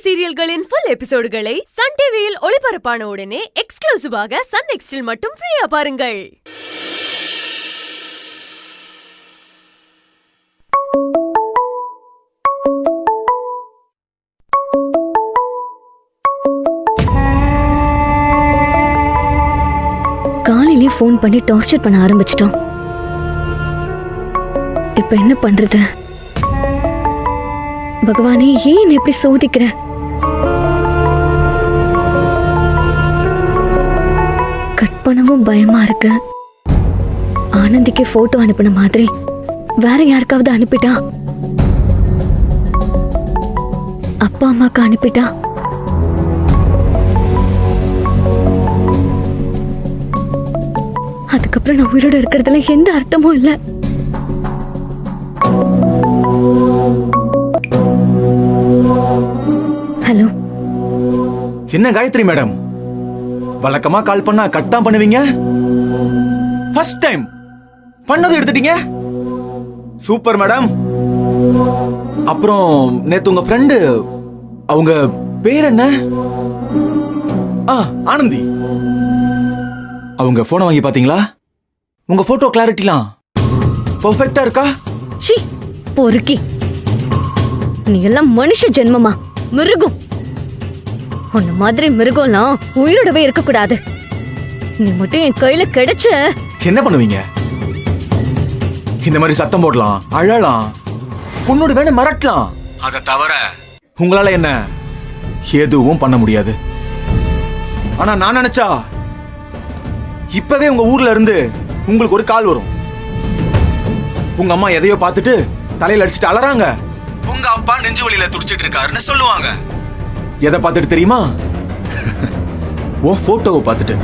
சீரியல்களின் full எபிசோடுகளை Sun டிவியில் ஒளிபரப்பான உடனே எக்ஸ்க்ளூசிவாக சன் நெக்ஸ்டில் மட்டும் ஃப்ரீயா பாருங்கள். காலையிலே ஃபோன் பண்ணி டார்ச்சர் பண்ண ஆரம்பிச்சிட்டோம். இப்ப என்ன பண்றது? பகவானே, ஏன் எப்படி சோதிக்கிற? கட் பண்ணவும் பயமா இருக்கு. ஆனந்திக்கு போட்டோ அனுப்பின மாதிரி வேற யாருக்காவது அனுப்பிட்டா, அப்பா அம்மாக்கு அனுப்பிட்டா, அதுக்கப்புறம் நான் உயிரோட இருக்கிறதுல எந்த அர்த்தமும் இல்ல. ஹலோ, என்ன காயத்ரி மேடம், வழக்கமா கால் பண்ணா கட் தான் பண்ணுவீங்க. ஃபர்ஸ்ட் டைம் பண்ணது எடுத்துட்டீங்க. Super madam. அப்புறம் நேத்து உங்க ஃப்ரெண்டு, அவங்க பேர் என்ன? ஆனந்தி. அவங்க போனை வாங்கி பாத்தீங்களா? உங்க போட்டோ கிளாரிட்டிலாம் பெர்ஃபெக்ட்டா இருக்கா? சி பொறுக்கி, நீ எல்லாம் மனுஷ ஜென்மமா? மிருகம். உன்ன மாதிரி மிருகம்லாம் உயிரோடவே இருக்க கூடாது. நீ மட்டும் என் கையில கிடைச்ச என்ன பண்ணுவீங்க? இந்த மாதிரி சத்தம் போடலாம், அழலாம், உன்னோட வேணா மிரட்டலாம். அதை தவிர உங்களால என்ன எதுவும் பண்ண முடியாது. ஆனா நான் நினைச்சா இப்பவே உங்க ஊர்ல இருந்து உங்களுக்கு ஒரு கால் வரும். உங்க அம்மா எதையோ பார்த்துட்டு தலையில அடிச்சுட்டு அலறாங்க. உங்க அப்பா நெஞ்சு வலியில துடிச்சிட்டு இருக்காருன்னு சொல்லுவாங்க. எதை பார்த்துட்டு தெரியுமா? ஓ போட்டோவை பார்த்துட்டு.